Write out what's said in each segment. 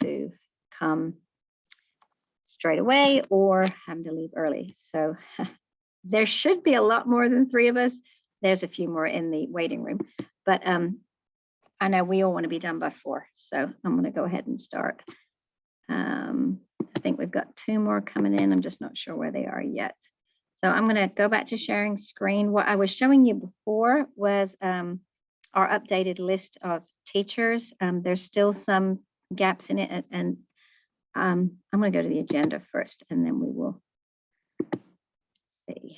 to come straight away or having to leave early. So there should be a lot more than 3 of us. There's a few more in the waiting room, but I know we all want to be done by 4. So I'm going to go ahead and start. I think we've got 2 more coming in. I'm just not sure where they are yet. So I'm going to go back to sharing screen. What I was showing you before was our updated list of teachers. There's still some gaps in it, and I'm going to go to the agenda first, and then we will see.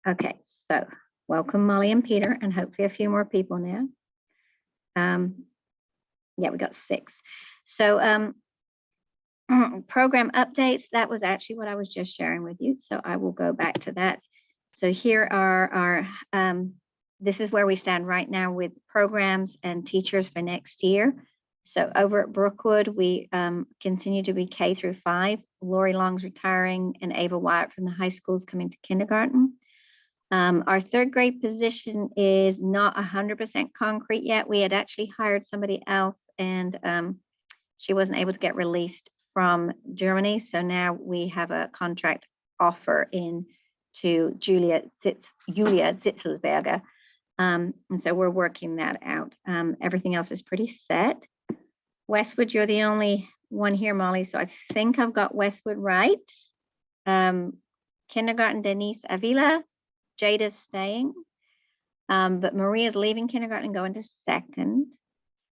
Okay, so welcome Molly and Peter, and hopefully a few more people now. Yeah, we got 6. So program updates, that was actually what I was just sharing with you. So I will go back to that. So here are our, this is where we stand right now with programs and teachers for next year. So over at Brookwood, we continue to be K through 5. Lori Long's retiring and Ava Wyatt from the high school is coming to kindergarten. Our 3rd grade position is not 100% concrete yet. We had actually hired somebody else, and she wasn't able to get released from Germany. So now we have a contract offer in to Julia Zitzelsberger. And so we're working that out. Everything else is pretty set. Westwood, you're the only one here, Molly. So I think I've got Westwood right. Kindergarten, Denise Avila. Jada's staying, but Maria's leaving kindergarten and going to 2nd.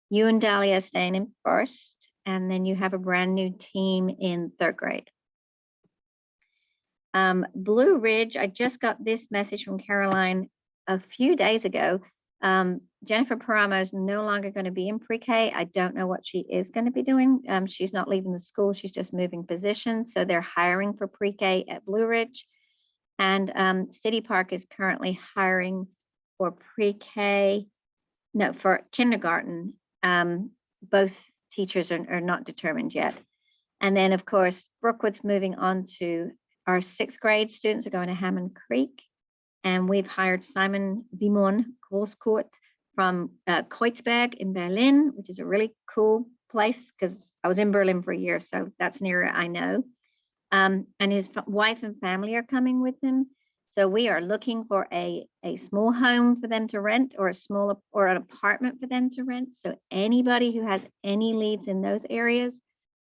You and Dahlia are staying in 1st, and then you have a brand new team in 3rd grade. Blue Ridge, I just got this message from Caroline a few days ago. Jennifer Paramo is no longer going to be in pre-K. I don't know what she is going to be doing. She's not leaving the school. She's just moving positions. So they're hiring for pre-K at Blue Ridge. And City Park is currently hiring for pre-K, no, for kindergarten. Both teachers are not determined yet. And then, of course, Brookwood's moving on to our 6th grade students are going to Hammond Creek. And we've hired Simon Großkurt from Kreuzberg in Berlin, which is a really cool place because I was in Berlin for a year, so that's near I know. And his wife and family are coming with him. So we are looking for a small home for them to rent, or an apartment for them to rent. So anybody who has any leads in those areas,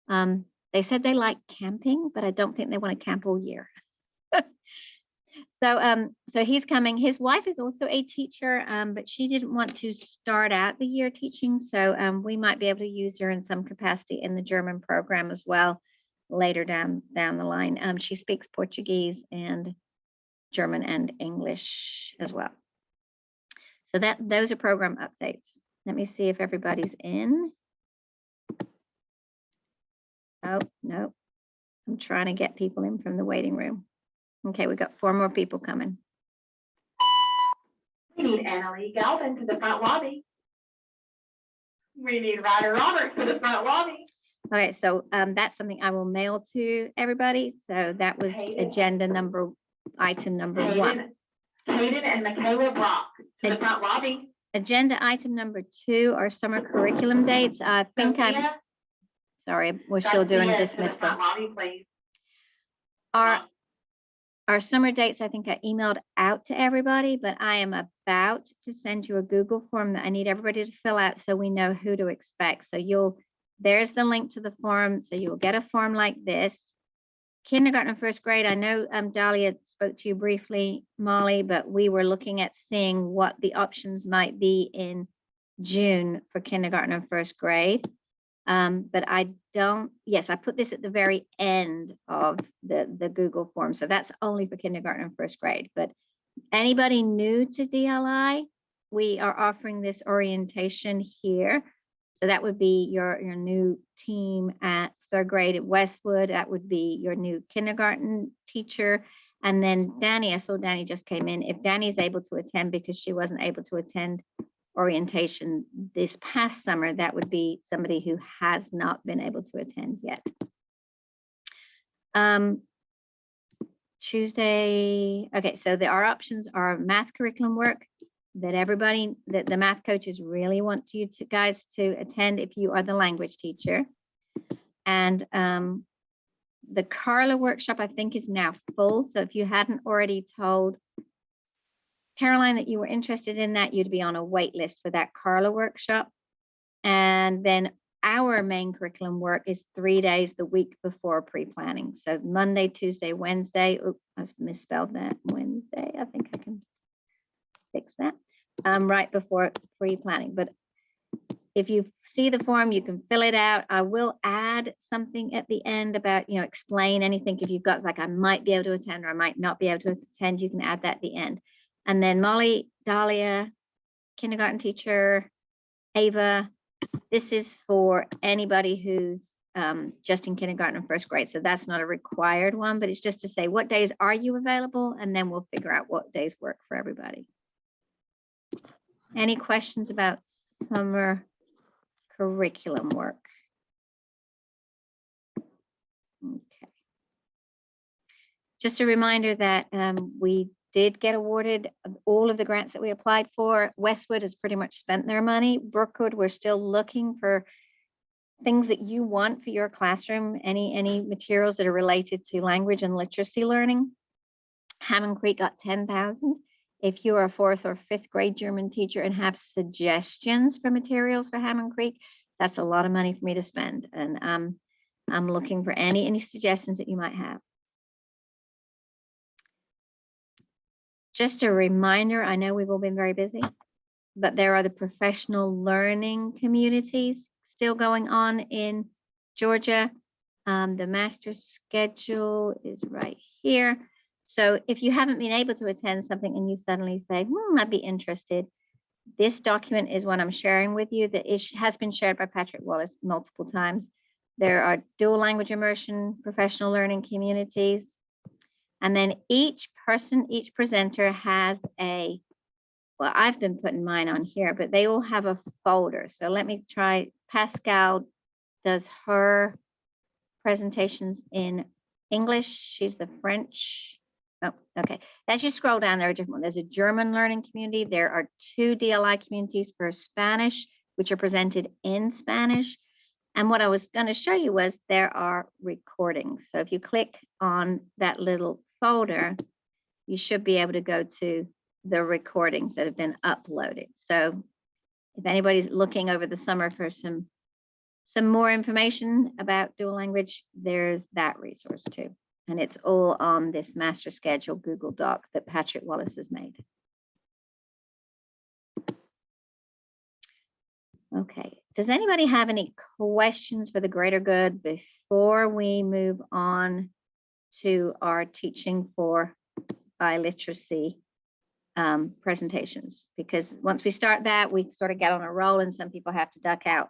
they said they like camping, but I don't think they want to camp all year. So he's coming. His wife is also a teacher, but she didn't want to start out the year teaching. So we might be able to use her in some capacity in the German program as well later down the line. She speaks Portuguese and German and English as well. So those are program updates. Let me see if everybody's in. Oh, no. I'm trying to get people in from the waiting room. Okay, we've got 4 more people coming. We need Annalie Galvin to the front lobby. We need Ryder Roberts to the front lobby. Okay, so that's something I will mail to everybody. So that was agenda item number 1. Hayden and Michaela Brock to the front lobby. Agenda item number 2 are summer curriculum dates. I think sorry, we're still doing dismissal. Lobby, please. Our summer dates, I think I emailed out to everybody, but I am about to send you a Google form that I need everybody to fill out so we know who to expect. So there's the link to the form. So you'll get a form like this. Kindergarten and 1st grade, I know Dahlia spoke to you briefly, Molly, but we were looking at seeing what the options might be in June for kindergarten and 1st grade. But yes, I put this at the very end of the Google form. So that's only for kindergarten and 1st grade. But anybody new to DLI, we are offering this orientation here. So that would be your new team at 3rd grade at Westwood. That would be your new kindergarten teacher. And then Danny, I saw Danny just came in. If Danny's able to attend because she wasn't able to attend orientation this past summer, that would be somebody who has not been able to attend yet. Tuesday, okay, so our options are math curriculum work, that everybody, that the math coaches really want you to guys to attend if you are the language teacher. And the Carla workshop, I think, is now full. So if you hadn't already told Caroline that you were interested in that, you'd be on a wait list for that Carla workshop. And then our main curriculum work is 3 days the week before pre-planning. So Monday, Tuesday, Wednesday. Oops, I misspelled that. Wednesday. I think I can fix that. Right before pre-planning. But if you see the form, you can fill it out. I will add something at the end about, explain anything. If you've got like, I might be able to attend or I might not be able to attend, you can add that at the end. And then Molly, Dahlia, kindergarten teacher, Ava, this is for anybody who's just in kindergarten and first grade. So that's not a required one, but it's just to say, what days are you available? And then we'll figure out what days work for everybody. Any questions about summer curriculum work? Okay. Just a reminder that we did get awarded all of the grants that we applied for. Westwood has pretty much spent their money. Brookwood, we're still looking for things that you want for your classroom, any materials that are related to language and literacy learning. Hammond Creek got 10,000. If you are a 4th or 5th grade German teacher and have suggestions for materials for Hammond Creek, that's a lot of money for me to spend. And I'm looking for any suggestions that you might have. Just a reminder, I know we've all been very busy, but there are the professional learning communities still going on in Georgia. The master schedule is right here. So if you haven't been able to attend something and you suddenly say, I'd be interested, this document is what I'm sharing with you that has been shared by Patrick Wallace multiple times. There are dual language immersion, professional learning communities. And then each person, each presenter has well, I've been putting mine on here, but they all have a folder. So let me try. Pascal does her presentations in English. She's the French. Oh, okay. As you scroll down, there are different ones. There's a German learning community. There are 2 DLI communities for Spanish, which are presented in Spanish. And what I was going to show you was there are recordings. So if you click on that little folder, you should be able to go to the recordings that have been uploaded. So if anybody's looking over the summer for some more information about dual language, there's that resource too. And it's all on this master schedule Google Doc that Patrick Wallace has made. Okay, does anybody have any questions for the greater good before we move on to our teaching for biliteracy presentations? Because once we start that, we sort of get on a roll and some people have to duck out.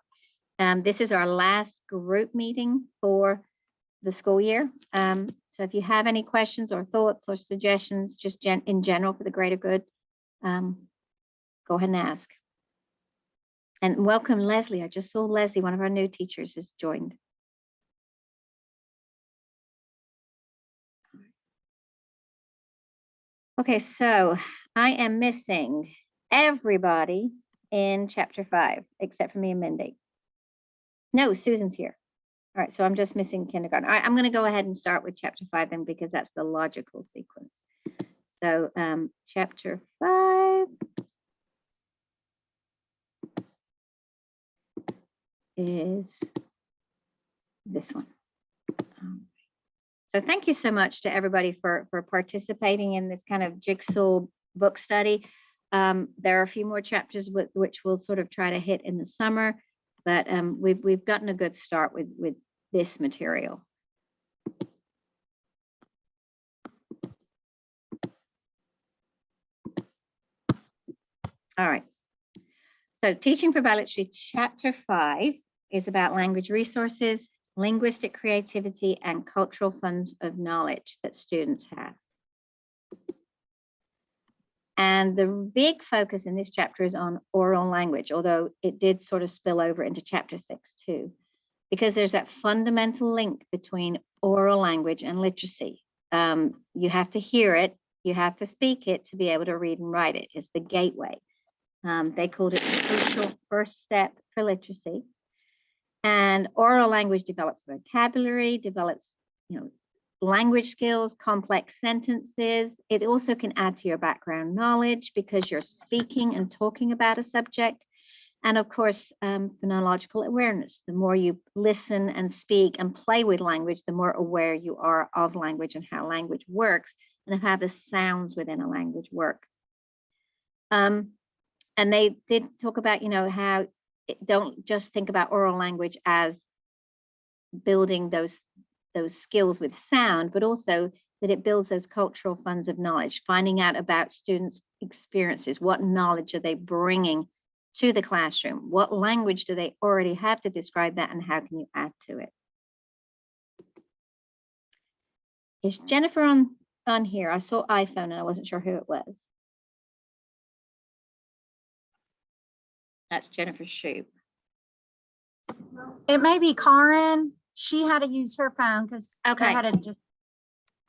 This is our last group meeting for the school year. So if you have any questions or thoughts or suggestions, just in general for the greater good, go ahead and ask. And welcome, Leslie. I just saw Leslie, one of our new teachers, has joined. Okay, so I am missing everybody in chapter 5, except for me and Mindy. No, Susan's here. All right, so I'm just missing kindergarten. All right, I'm going to go ahead and start with chapter 5 then, because that's the logical sequence. So chapter 5 is this one. So thank you so much to everybody for participating in this kind of jigsaw book study. There are a few more chapters which we'll sort of try to hit in the summer, but we've gotten a good start with this material. All right. So Teaching for Biliteracy, chapter 5 is about language resources, linguistic creativity, and cultural funds of knowledge that students have. And the big focus in this chapter is on oral language, although it did sort of spill over into chapter 6 too, because there's that fundamental link between oral language and literacy. You have to hear it, you have to speak it to be able to read and write it. It's the gateway. They called it the crucial first step for literacy. And oral language develops vocabulary, develops, language skills, complex sentences. It also can add to your background knowledge because you're speaking and talking about a subject. And of course, phonological awareness. The more you listen and speak and play with language, the more aware you are of language and how language works and how the sounds within a language work. And they did talk about, how don't just think about oral language as building those skills with sound, but also that it builds those cultural funds of knowledge, finding out about students' experiences. What knowledge are they bringing to the classroom? What language do they already have to describe that, and how can you add to it? Is Jennifer on here? I saw iPhone and I wasn't sure who it was. That's Jennifer Shoup. It may be Karen. She had to use her phone because Okay. I had to.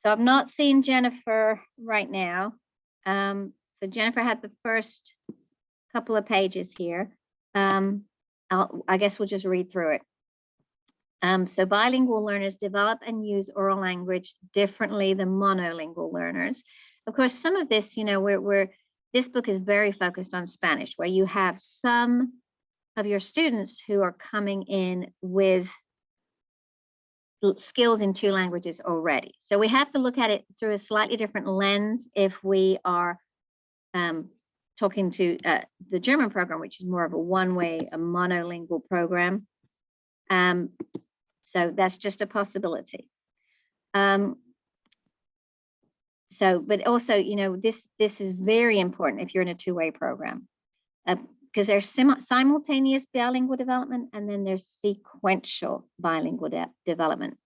So I'm not seeing Jennifer right now. So Jennifer had the first couple of pages here. I guess we'll just read through it. So bilingual learners develop and use oral language differently than monolingual learners. Of course, some of this, this book is very focused on Spanish, where you have some of your students who are coming in with skills in 2 languages already. So we have to look at it through a slightly different lens if we are talking to the German program, which is more of a one-way, a monolingual program. So that's just a possibility. But also, this is very important if you're in a 2-way program, because there's simultaneous bilingual development and then there's sequential bilingual development.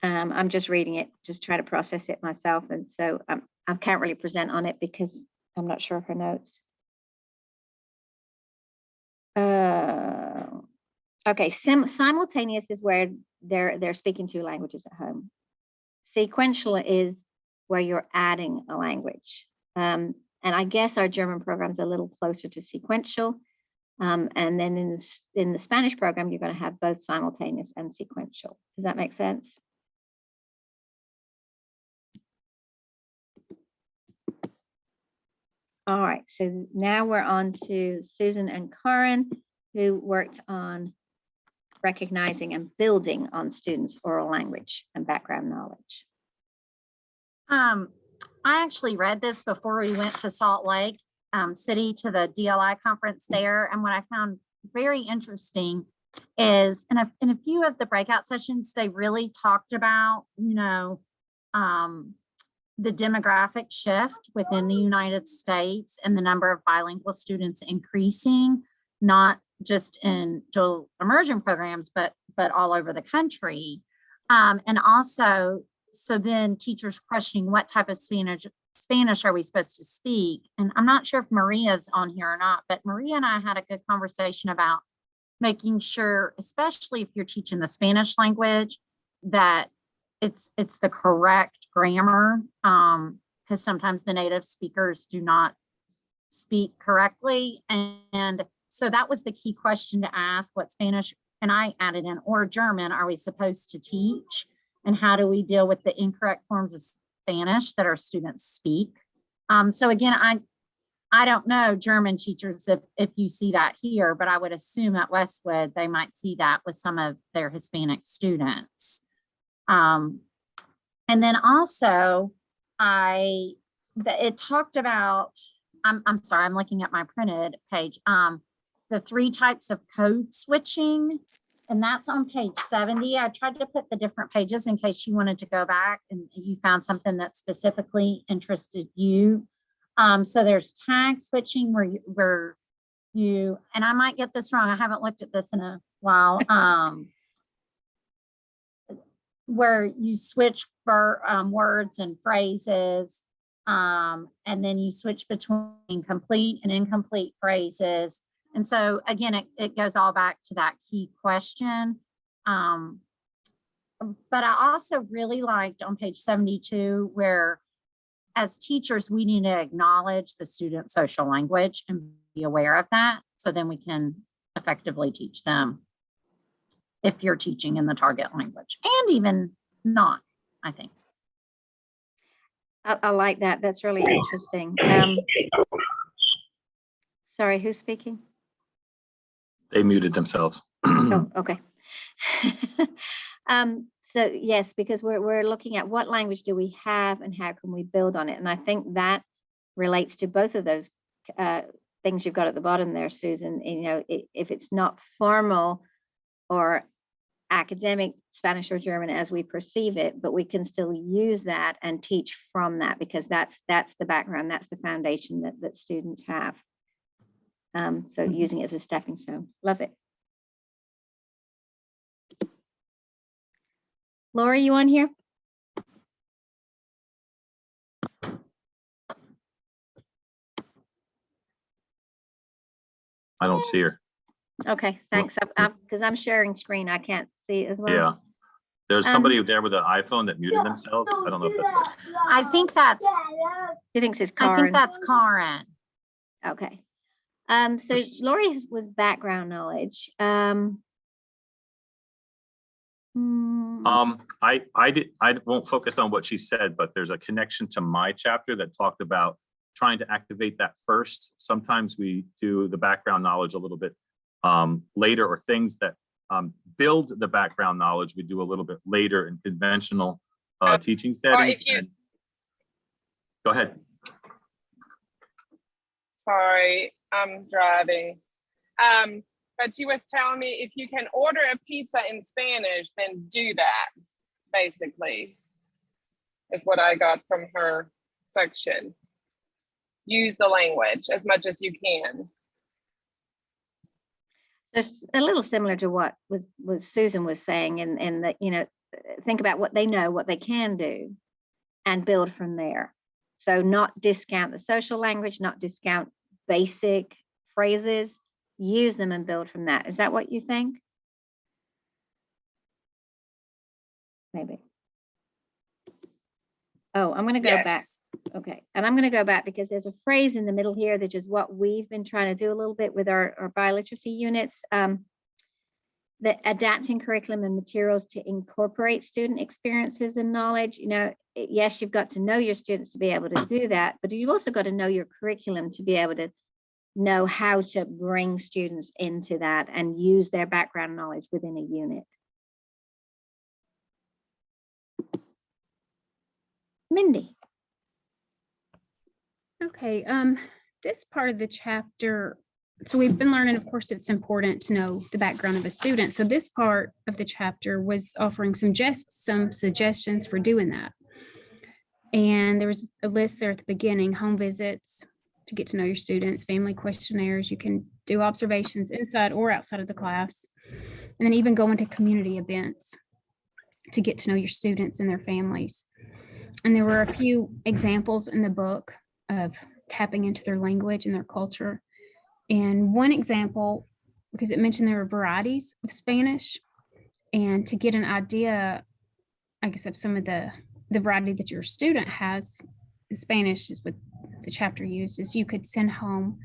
I'm just reading it, just trying to process it myself. And so I can't really present on it because I'm not sure of her notes. Okay, simultaneous is where they're speaking 2 languages at home. Sequential is where you're adding a language. And I guess our German program is a little closer to sequential. And then in the Spanish program, you're going to have both simultaneous and sequential. Does that make sense? All right, so now we're on to Susan and Karen, who worked on recognizing and building on students' oral language and background knowledge. I actually read this before we went to Salt Lake City to the DLI conference there. And what I found very interesting is in a few of the breakout sessions, they really talked about, the demographic shift within the United States and the number of bilingual students increasing, not just in dual immersion programs, but all over the country. And also, so then teachers questioning what type of Spanish are we supposed to speak? And I'm not sure if Maria's on here or not, but Maria and I had a good conversation about making sure, especially if you're teaching the Spanish language, that it's the correct grammar, because sometimes the native speakers do not speak correctly. And so that was the key question to ask: what Spanish, and I added in, or German, are we supposed to teach? And how do we deal with the incorrect forms of Spanish that our students speak? So again, I don't know German teachers if you see that here, but I would assume at Westwood, they might see that with some of their Hispanic students. And then also it talked about, I'm sorry, I'm looking at my printed page, the 3 types of code switching, and that's on page 70. I tried to put the different pages in case you wanted to go back and you found something that specifically interested you. So there's tag switching where you, and I might get this wrong, I haven't looked at this in a while, where you switch for words and phrases, and then you switch between complete and incomplete phrases. And so again, it goes all back to that key question. But I also really liked on page 72 where as teachers, we need to acknowledge the student's social language and be aware of that. So then we can effectively teach them if you're teaching in the target language, and even not, I think. I like that. That's really interesting. Sorry, who's speaking? They muted themselves. Oh, okay. So yes, because we're looking at what language do we have and how can we build on it. And I think that relates to both of those things you've got at the bottom there, Susan. You know, if it's not formal or academic Spanish or German as we perceive it, but we can still use that and teach from that, because that's the background, that's the foundation that students have. So using it as a stepping stone. Love it. Lori, you on here? I don't see her. Okay, thanks. Because I'm sharing screen, I can't see it as well. Yeah. There's somebody there with an iPhone that muted themselves. I don't know if that's. I think that's, She thinks it's I Karen. think that's Karen. Okay. So Lori was background knowledge. I won't focus on what she said, but there's a connection to my chapter that talked about trying to activate that first. Sometimes we do the background knowledge a little bit later, or things that build the background knowledge we do a little bit later in conventional teaching settings. Go ahead. Sorry, I'm driving. But she was telling me if you can order a pizza in Spanish, then do that, basically, is what I got from her section. Use the language as much as you can. So it's a little similar to what Susan was saying, and that, you know, think about what they know, what they can do, and build from there. So not discount the social language, not discount basic phrases, use them and build from that. Is that what you think? Maybe. Oh, I'm going to go back. Okay. And I'm going to go back because there's a phrase in the middle here that is what we've been trying to do a little bit with our biliteracy units. That adapting curriculum and materials to incorporate student experiences and knowledge. You know, yes, you've got to know your students to be able to do that, but you've also got to know your curriculum to be able to know how to bring students into that and use their background knowledge within a unit. Mindy. Okay, this part of the chapter, so we've been learning, of course, it's important to know the background of a student. So this part of the chapter was offering some suggestions for doing that. And there was a list there at the beginning: home visits to get to know your students, family questionnaires, you can do observations inside or outside of the class, and then even go into community events to get to know your students and their families. And there were a few examples in the book of tapping into their language and their culture. And one example, because it mentioned there were varieties of Spanish, and to get an idea, I guess, of some of the variety that your student has, the Spanish is what the chapter uses, you could send home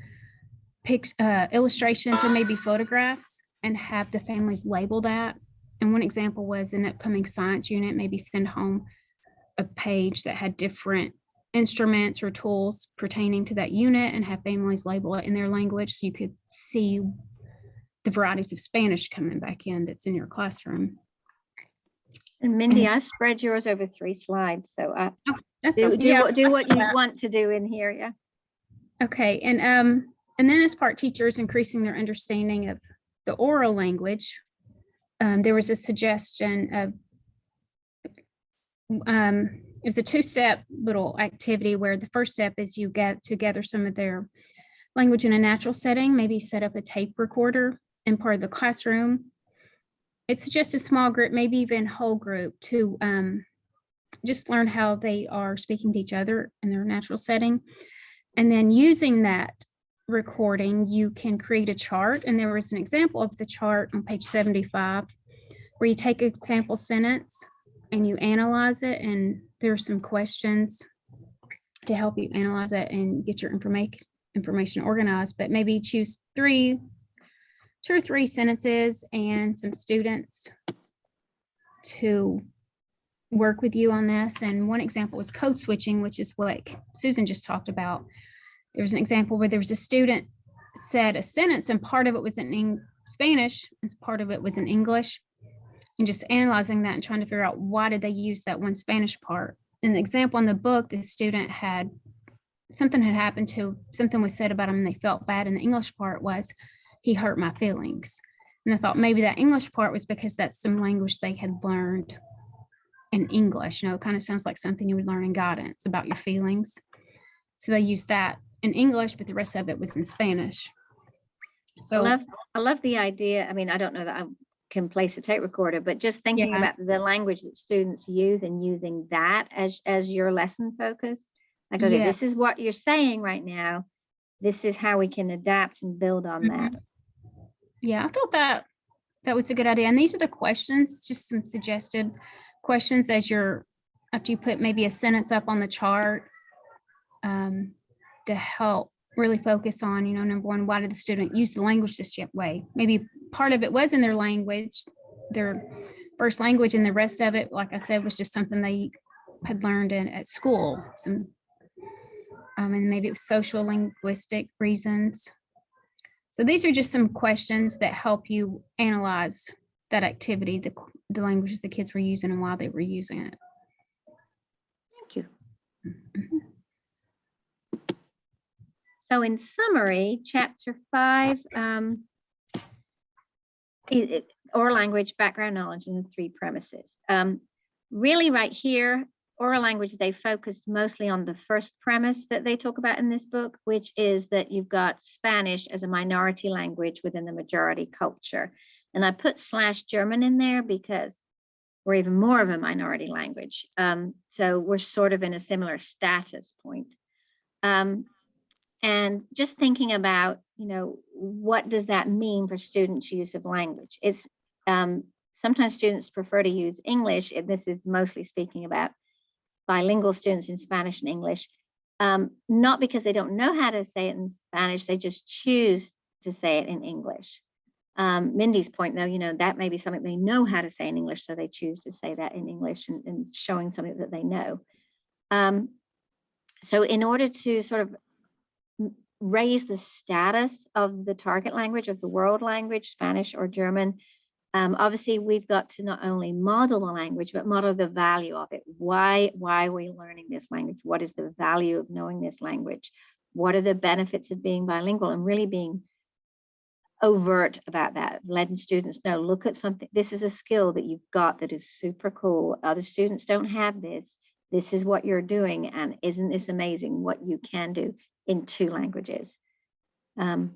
illustrations or maybe photographs and have the families label that. And one example was an upcoming science unit, maybe send home a page that had different instruments or tools pertaining to that unit and have families label it in their language, so you could see the varieties of Spanish coming back in that's in your classroom. And Mindy, I spread yours over 3 slides, so That's do what you that. want to do in here. Yeah. Okay, and then as part teachers increasing their understanding of the oral language, there was a suggestion of it was a 2-step little activity where the first step is you get to gather some of their language in a natural setting, maybe set up a tape recorder in part of the classroom. It's just a small group, maybe even whole group, to just learn how they are speaking to each other in their natural setting. And then using that recording, you can create a chart. And there was an example of the chart on page 75, where you take a sample sentence and you analyze it, and there are some questions to help you analyze it and get your information organized, but maybe choose 2 or 3 sentences and some students to work with you on this. And one example was code switching, which is what Susan just talked about. There was an example where there was a student said a sentence and part of it was in Spanish and part of it was in English, and just analyzing that and trying to figure out why did they use that one Spanish part. In the example in the book, the student had something was said about him and they felt bad, and the English part was, he hurt my feelings. And I thought maybe that English part was because that's some language they had learned in English. It kind of sounds like something you would learn in guidance about your feelings. So they used that in English, but the rest of it was in Spanish. So I love the idea. I mean, I don't know that I can place a tape recorder, but just thinking Yeah. about the language that students use and using that as your lesson focus. Like, okay, Yeah. this is what you're saying right now. This is how we can adapt and build on that. yeah, I thought that was a good idea. And these are the questions, just some suggested questions after you put maybe a sentence up on the chart, to help really focus on, number one, why did the student use the language this way? Maybe part of it was in their language, their first language, and the rest of it, like I said, was just something they had learned at school. And maybe it was social linguistic reasons. So these are just some questions that help you analyze that activity, the languages the kids were using and why they were using it. Thank you. Mhm. So in summary, chapter 5, oral language, background knowledge, and the 3 premises. Really right here, oral language, they focused mostly on the first premise that they talk about in this book, which is that you've got Spanish as a minority language within the majority culture. And I put /German in there because we're even more of a minority language. So we're sort of in a similar status point. And just thinking about, what does that mean for students' use of language? It's sometimes students prefer to use English, and this is mostly speaking about bilingual students in Spanish and English, not because they don't know how to say it in Spanish, they just choose to say it in English. Mindy's point, though, that may be something they know how to say in English, so they choose to say that in English and showing something that they know. So in order to sort of raise the status of the target language, of the world language, Spanish or German, obviously we've got to not only model the language, but model the value of it. Why are we learning this language? What is the value of knowing this language? What are the benefits of being bilingual, and really being overt about that, letting students know, look at something, this is a skill that you've got that is super cool. Other students don't have this. This is what you're doing, and isn't this amazing what you can do in 2 languages? And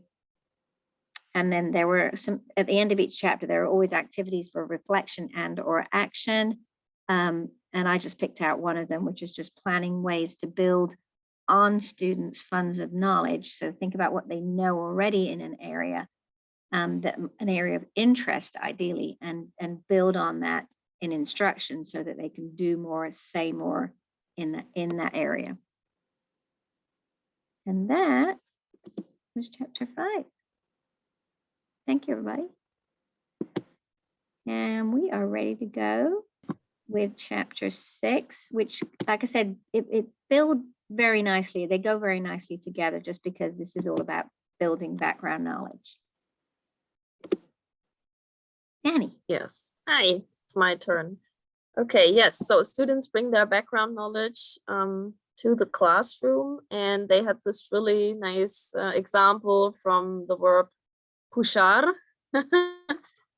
then there were some, at the end of each chapter, there are always activities for reflection and or action. And I just picked out one of them, which is just planning ways to build on students' funds of knowledge. So think about what they know already in an area, an area of interest, ideally, and build on that in instruction so that they can do more, say more in that area. And that was chapter 5. Thank you, everybody. And we are ready to go with chapter 6, which, like I said, it builds very nicely. They go very nicely together just because this is all about building background knowledge. Annie. Yes. Hi, it's my turn. Okay, yes. So students bring their background knowledge to the classroom, and they had this really nice example from the verb puxar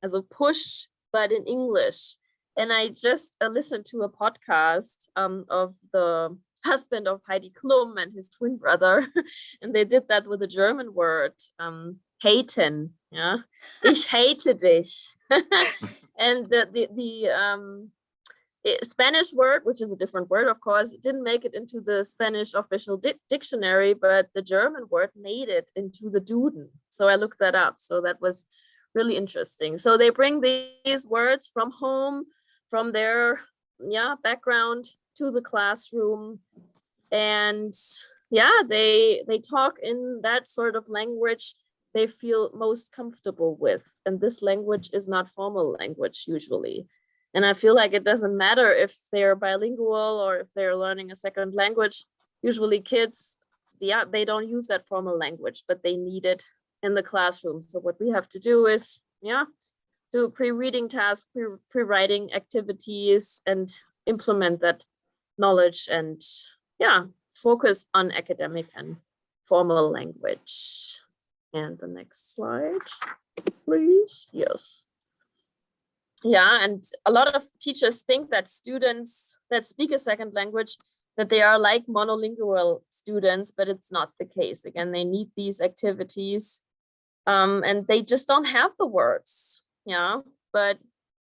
as a push, but in English. And I just listened to a podcast of the husband of Heidi Klum and his twin brother, and they did that with a German word, haten. Yeah, ich hate dich. And the Spanish word, which is a different word, of course, it didn't make it into the Spanish official dictionary, but the German word made it into the Duden. So I looked that up. So that was really interesting. So they bring these words from home, from their background to the classroom. And yeah, they talk in that sort of language they feel most comfortable with. And this language is not formal language usually. And I feel like it doesn't matter if they're bilingual or if they're learning a second language. Usually kids, yeah, they don't use that formal language, but they need it in the classroom. So what we have to do is, yeah, do pre-reading tasks, pre-writing activities, and implement that knowledge and, yeah, focus on academic and formal language. And the next slide, please. Yes. Yeah, and a lot of teachers think that students that speak a second language, that they are like monolingual students, but it's not the case. Again, they need these activities and they just don't have the words. Yeah, but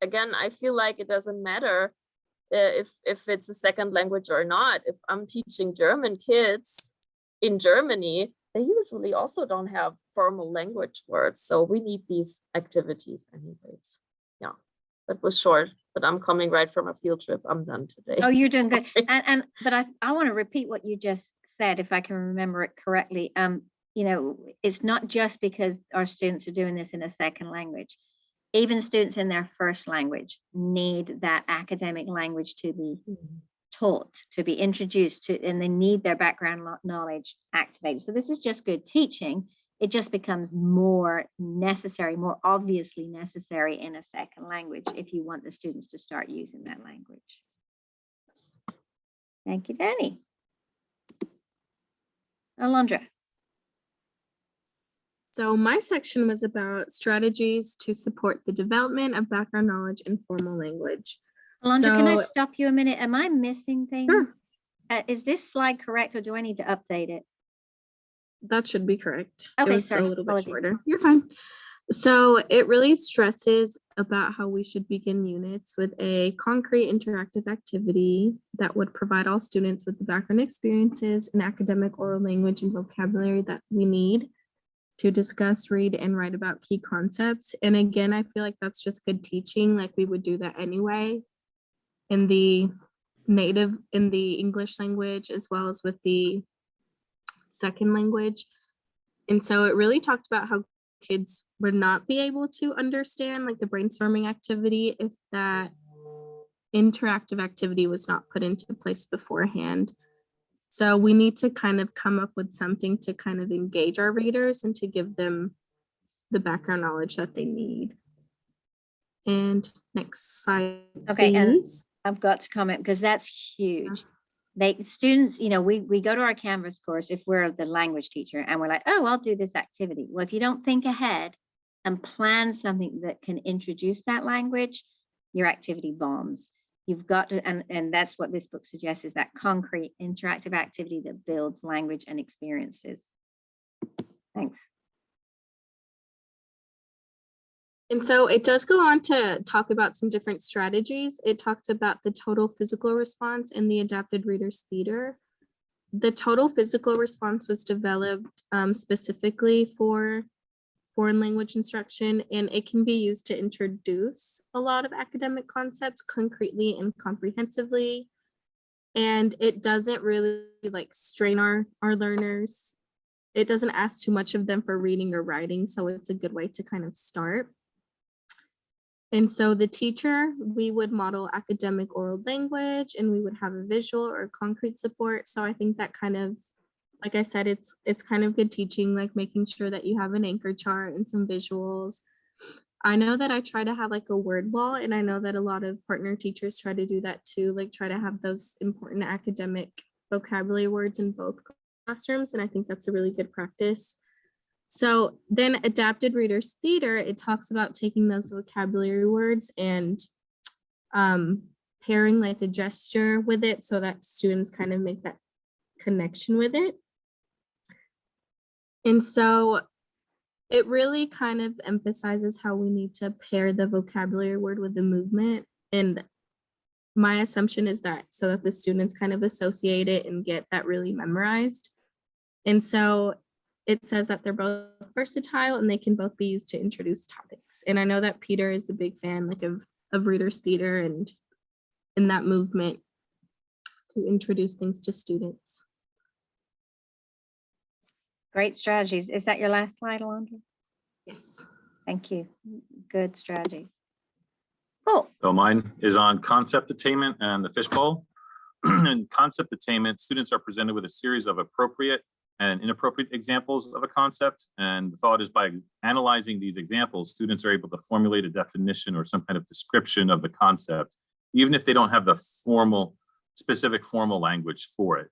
again, I feel like it doesn't matter if it's a second language or not. If I'm teaching German kids in Germany, they usually also don't have formal language words. So we need these activities anyways. Yeah, that was short, but I'm coming right from a field trip. I'm done today. Oh, you're doing good. Sorry. But I want to repeat what you just said, if I can remember it correctly. You know, it's not just because our students are doing this in a second language. Even students in their first language need that academic language to be taught, to be introduced to, and they need their background knowledge activated. So this is just good teaching. It just becomes more necessary, more obviously necessary in a second language if you want the students to start using that language. Thank you, Danny. Alondra. So my section was about strategies to support the development of background knowledge in formal language. Alondra, can I So- stop you a minute? Am I missing things? Sure. Is this slide correct or do I need to update it? That should be correct. Okay, It was sorry, a little bit apologies. shorter. You're fine. So it really stresses about how we should begin units with a concrete interactive activity that would provide all students with the background experiences and academic oral language and vocabulary that we need to discuss, read, and write about key concepts. And again, I feel like that's just good teaching. Like we would do that anyway in the English language, as well as with the second language. And so it really talked about how kids would not be able to understand like the brainstorming activity if that interactive activity was not put into place beforehand. So we need to kind of come up with something to kind of engage our readers and to give them the background knowledge that they need. And next slide, Okay, and please. I've got to comment because that's huge. Students, you know, we go to our Canvas course if we're the language teacher and we're like, oh, I'll do this activity. Well, if you don't think ahead and plan something that can introduce that language, your activity bombs. You've got to, and that's what this book suggests, is that concrete interactive activity that builds language and experiences. Thanks. And so it does go on to talk about some different strategies. It talked about the total physical response and the adapted reader's theater. The total physical response was developed specifically for foreign language instruction, and it can be used to introduce a lot of academic concepts concretely and comprehensively. And it doesn't really like strain our learners. It doesn't ask too much of them for reading or writing, so it's a good way to kind of start. And so the teacher, we would model academic oral language and we would have a visual or concrete support. So I think that kind of, like I said, it's kind of good teaching, like making sure that you have an anchor chart and some visuals. I know that I try to have like a word wall, and I know that a lot of partner teachers try to do that too, like try to have those important academic vocabulary words in both classrooms. And I think that's a really good practice. So then adapted reader's theater, it talks about taking those vocabulary words and pairing like a gesture with it so that students kind of make that connection with it. And so it really kind of emphasizes how we need to pair the vocabulary word with the movement. And my assumption is that so that the students kind of associate it and get that really memorized. And so it says that they're both versatile and they can both be used to introduce topics. And I know that Peter is a big fan like of reader's theater and in that movement to introduce things to students. Great strategies. Is that your last slide, Alondra? Yes. Thank you. Good strategies. Cool. So mine is on concept attainment and the fishbowl. In concept attainment, students are presented with a series of appropriate and inappropriate examples of a concept. And the thought is by analyzing these examples, students are able to formulate a definition or some kind of description of the concept, even if they don't have the specific formal language for it.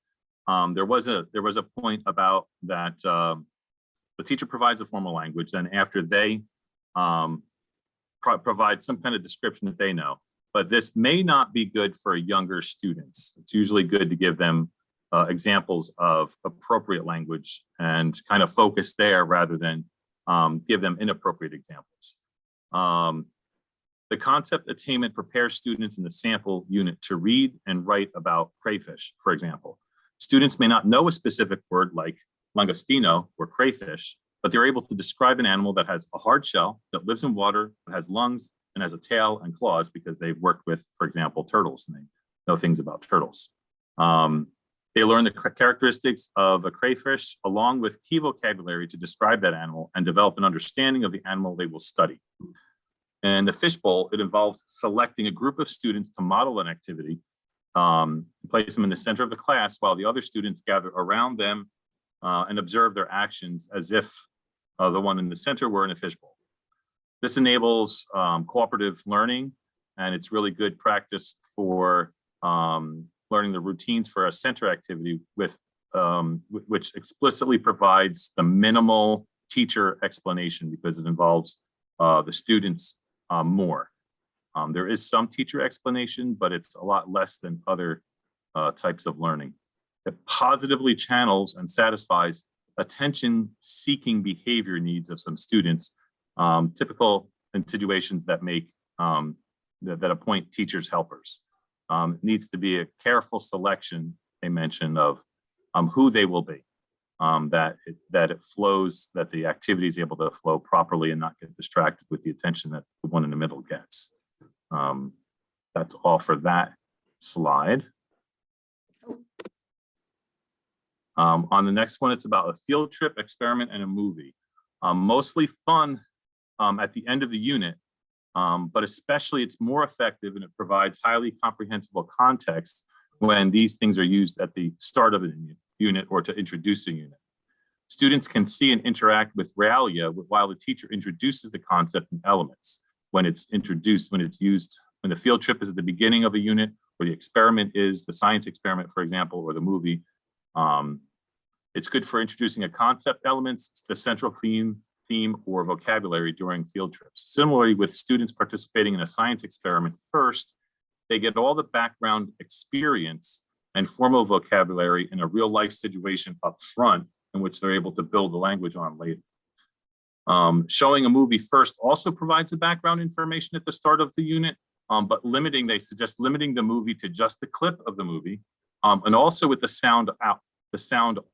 There was a point about that the teacher provides a formal language, then after they provide some kind of description that they know. But this may not be good for younger students. It's usually good to give them examples of appropriate language and kind of focus there rather than give them inappropriate examples. The concept attainment prepares students in the sample unit to read and write about crayfish, for example. Students may not know a specific word like langostino or crayfish, but they're able to describe an animal that has a hard shell, that lives in water, that has lungs, and has a tail and claws because they've worked with, for example, turtles, and they know things about turtles. They learn the characteristics of a crayfish along with key vocabulary to describe that animal and develop an understanding of the animal they will study. And the fishbowl, it involves selecting a group of students to model an activity, place them in the center of the class while the other students gather around them and observe their actions as if the one in the center were in a fishbowl. This enables cooperative learning, and it's really good practice for learning the routines for a center activity with which explicitly provides the minimal teacher explanation because it involves the students more. There is some teacher explanation, but it's a lot less than other types of learning. It positively channels and satisfies attention-seeking behavior needs of some students, typical in situations that make that appoint teachers helpers. It needs to be a careful selection, they mentioned, of who they will be, that it flows, that the activity is able to flow properly and not get distracted with the attention that the one in the middle gets. That's all for that slide. On the next one, it's about a field trip, experiment, and a movie. Mostly fun at the end of the unit, but especially it's more effective and it provides highly comprehensible context when these things are used at the start of a unit or to introduce a unit. Students can see and interact with realia while the teacher introduces the concept and elements. When it's introduced, when it's used, when the field trip is at the beginning of a unit, or the experiment is the science experiment, for example, or the movie. It's good for introducing a concept elements, the central theme or vocabulary during field trips. Similarly, with students participating in a science experiment first, they get all the background experience and formal vocabulary in a real life situation up front in which they're able to build the language on later. Showing a movie first also provides the background information at the start of the unit, but they suggest limiting the movie to just the clip of the movie, and also with the sound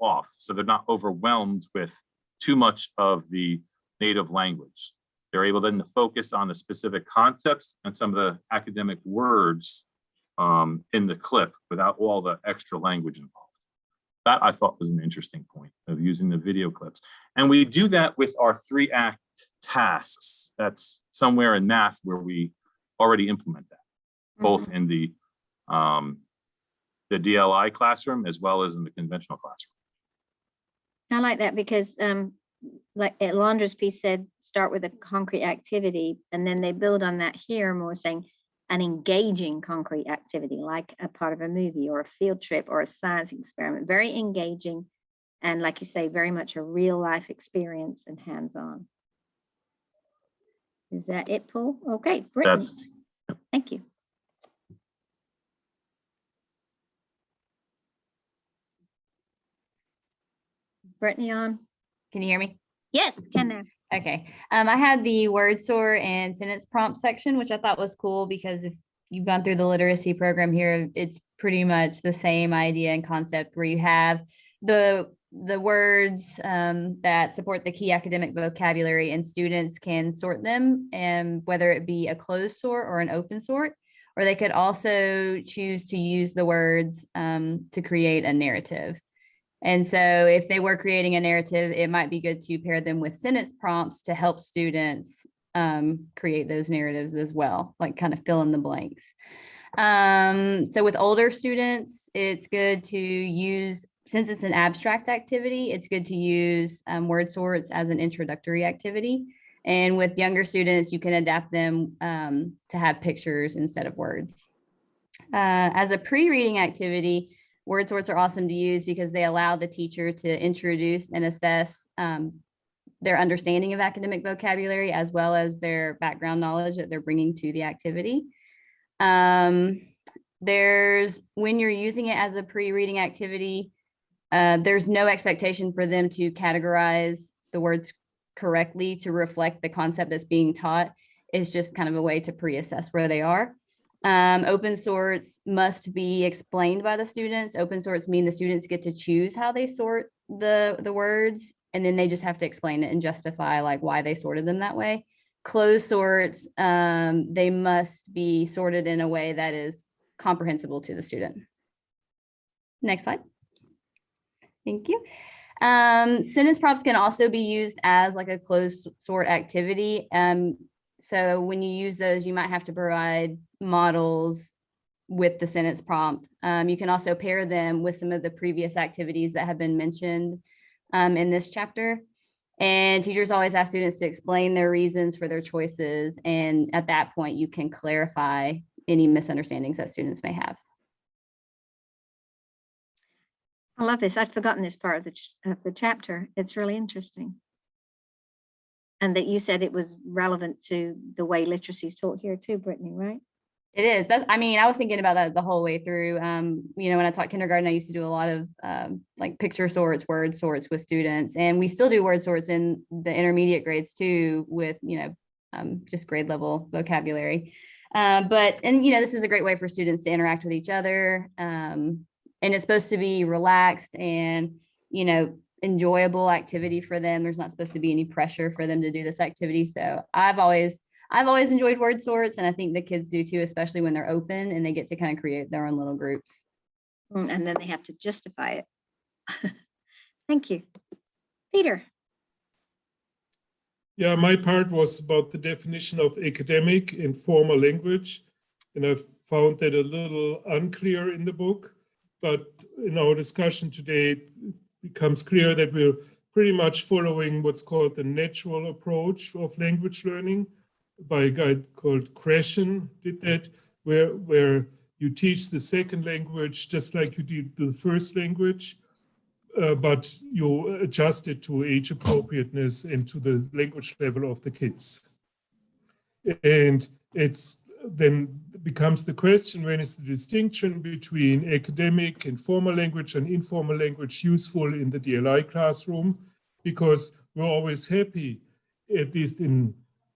off, so they're not overwhelmed with too much of the native language. They're able then to focus on the specific concepts and some of the academic words in the clip without all the extra language involved. That I thought was an interesting point of using the video clips. And we do that with our 3-act tasks. That's somewhere in math where we already implement that, both in the DLI classroom as well as in the conventional classroom. I like that because like Alondra's piece said, start with a concrete activity, and then they build on that here, more saying an engaging concrete activity, like a part of a movie or a field trip or a science experiment, very engaging. And like you say, very much a real life experience and hands-on. Is that it, Paul? Okay, Brittany. Thank you. Brittany on? Can you hear me? Yes, can now. Okay. I had the word sort and sentence prompt section, which I thought was cool because if you've gone through the literacy program here, it's pretty much the same idea and concept where you have the words that support the key academic vocabulary, and students can sort them, and whether it be a closed sort or an open sort, or they could also choose to use the words to create a narrative. And so if they were creating a narrative, it might be good to pair them with sentence prompts to help students create those narratives as well, like kind of fill in the blanks. So with older students, it's good to use, since it's an abstract activity, it's good to use word sorts as an introductory activity. And with younger students, you can adapt them to have pictures instead of words. As a pre-reading activity, word sorts are awesome to use because they allow the teacher to introduce and assess their understanding of academic vocabulary as well as their background knowledge that they're bringing to the activity. When you're using it as a pre-reading activity, there's no expectation for them to categorize the words correctly to reflect the concept that's being taught. It's just kind of a way to pre-assess where they are. Open sorts must be explained by the students. Open sorts mean the students get to choose how they sort the words, and then they just have to explain it and justify like why they sorted them that way. Closed sorts, they must be sorted in a way that is comprehensible to the student. Next slide. Thank you. Sentence prompts can also be used as like a closed sort activity. So when you use those, you might have to provide models with the sentence prompt. You can also pair them with some of the previous activities that have been mentioned in this chapter. And teachers always ask students to explain their reasons for their choices. And at that point, you can clarify any misunderstandings that students may have. I love this. I'd forgotten this part of the chapter. It's really interesting. And that you said it was relevant to the way literacy is taught here too, Brittany, right? It is. I mean, I was thinking about that the whole way through. You know, when I taught kindergarten, I used to do a lot of like picture sorts, word sorts with students, and we still do word sorts in the intermediate grades too, with just grade level vocabulary. And you know, this is a great way for students to interact with each other, and it's supposed to be relaxed and enjoyable activity for them. There's not supposed to be any pressure for them to do this activity. So I've always enjoyed word sorts, and I think the kids do too, especially when they're open and they get to kind of create their own little groups. And then they have to justify it. Thank you. Peter. Yeah, my part was about the definition of academic in formal language. And I found that a little unclear in the book. But in our discussion today, it becomes clear that we're pretty much following what's called the natural approach of language learning by a guy called Krashen did that, where you teach the second language just like you did the first language, but you adjust it to age appropriateness and to the language level of the kids. And it's then becomes the question, when is the distinction between academic and formal language and informal language useful in the DLI classroom? Because we're always happy, at least in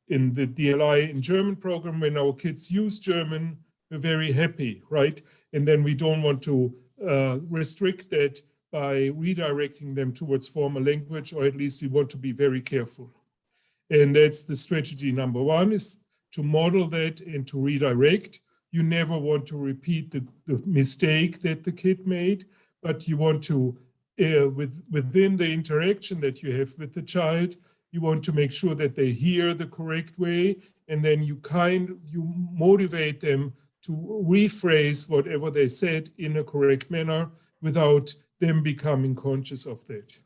the DLI in German program, when our kids use German, we're very happy, right? And then we don't want to restrict that by redirecting them towards formal language, or at least we want to be very careful. And that's the strategy number one, is to model that and to redirect. You never want to repeat the mistake that the kid made, but you want to, within the interaction that you have with the child, you want to make sure that they hear the correct way, and then you motivate them to rephrase whatever they said in a correct manner without them becoming conscious of that.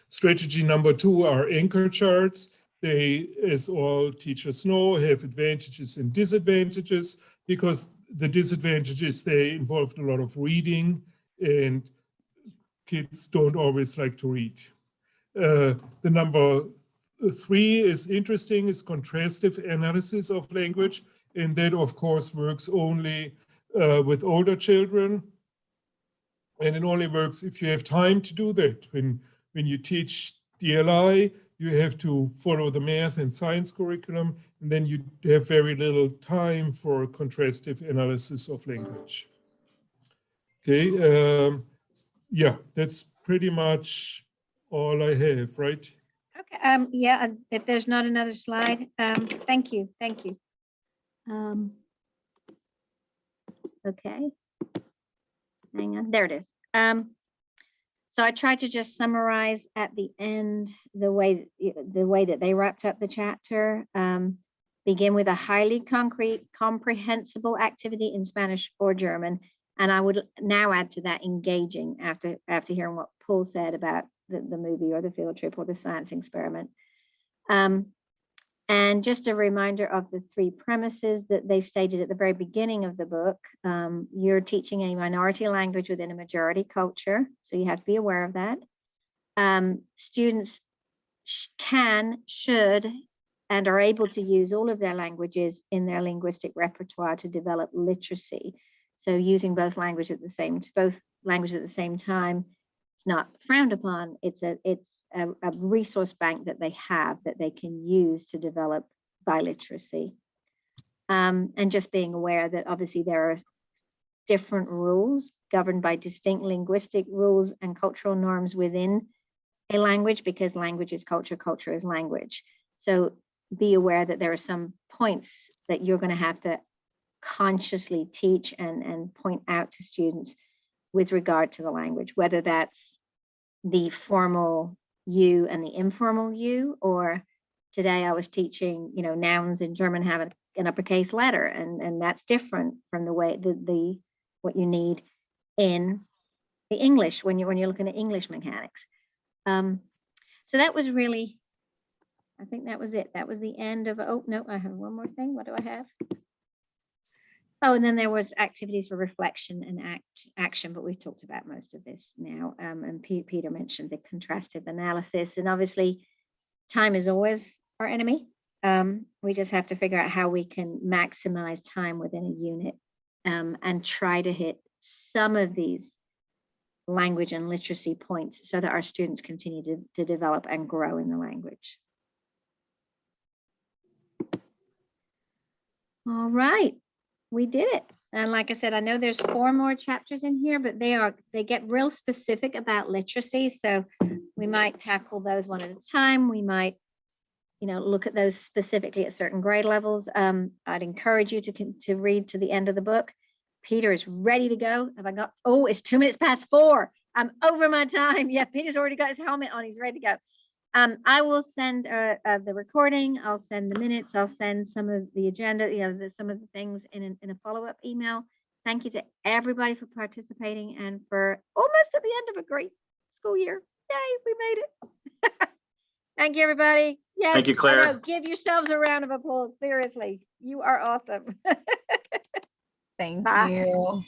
Strategy number two are anchor charts. They, as all teachers know, have advantages and disadvantages, because the disadvantages, they involved a lot of reading, and kids don't always like to read. The number three is interesting, is contrastive analysis of language. And that, of course, works only with older children. And it only works if you have time to do that. When you teach DLI, you have to follow the math and science curriculum, and then you have very little time for contrastive analysis of language. Okay, yeah, that's pretty much all I have, right? Okay, yeah, if there's not another slide, thank you. Okay. Hang on, there it is. So I tried to just summarize at the end the way that they wrapped up the chapter. Begin with a highly concrete, comprehensible activity in Spanish or German. And I would now add to that engaging after hearing what Paul said about the movie or the field trip or the science experiment. And just a reminder of the 3 premises that they stated at the very beginning of the book. You're teaching a minority language within a majority culture, so you have to be aware of that. Students can, should, and are able to use all of their languages in their linguistic repertoire to develop literacy. So using both languages at the same time, it's not frowned upon. It's a resource bank that they have that they can use to develop biliteracy. And just being aware that obviously there are different rules governed by distinct linguistic rules and cultural norms within a language, because language is culture, culture is language. So be aware that there are some points that you're going to have to consciously teach and point out to students with regard to the language, whether that's the formal you and the informal you, or today I was teaching, nouns in German have an uppercase letter, and that's different from the way what you need in the English when you're looking at English mechanics. So that was really, I think that was it. That was the end of, oh no, I have one more thing. What do I have? Oh, and then there was activities for reflection and action, but we've talked about most of this now. And Peter mentioned the contrastive analysis, and obviously time is always our enemy. We just have to figure out how we can maximize time within a unit and try to hit some of these language and literacy points so that our students continue to develop and grow in the language. All right, we did it. And like I said, I know there's 4 more chapters in here, but they get real specific about literacy. So we might tackle those one at a time. We might, look at those specifically at certain grade levels. I'd encourage you to read to the end of the book. Peter is ready to go. Have I got, oh, it's 2 minutes past 4. I'm over my time. Yeah, Peter's already got his helmet on. He's ready to go. I will send the recording. I'll send the minutes. I'll send some of the agenda, some of the things in a follow-up email. Thank you to everybody for participating and for almost at the end of a great school year. Yay, we made it. Thank you, everybody. Yes, Thank you, Claire. I know, give yourselves a round of applause. Seriously, you are awesome. Thank Bye. you.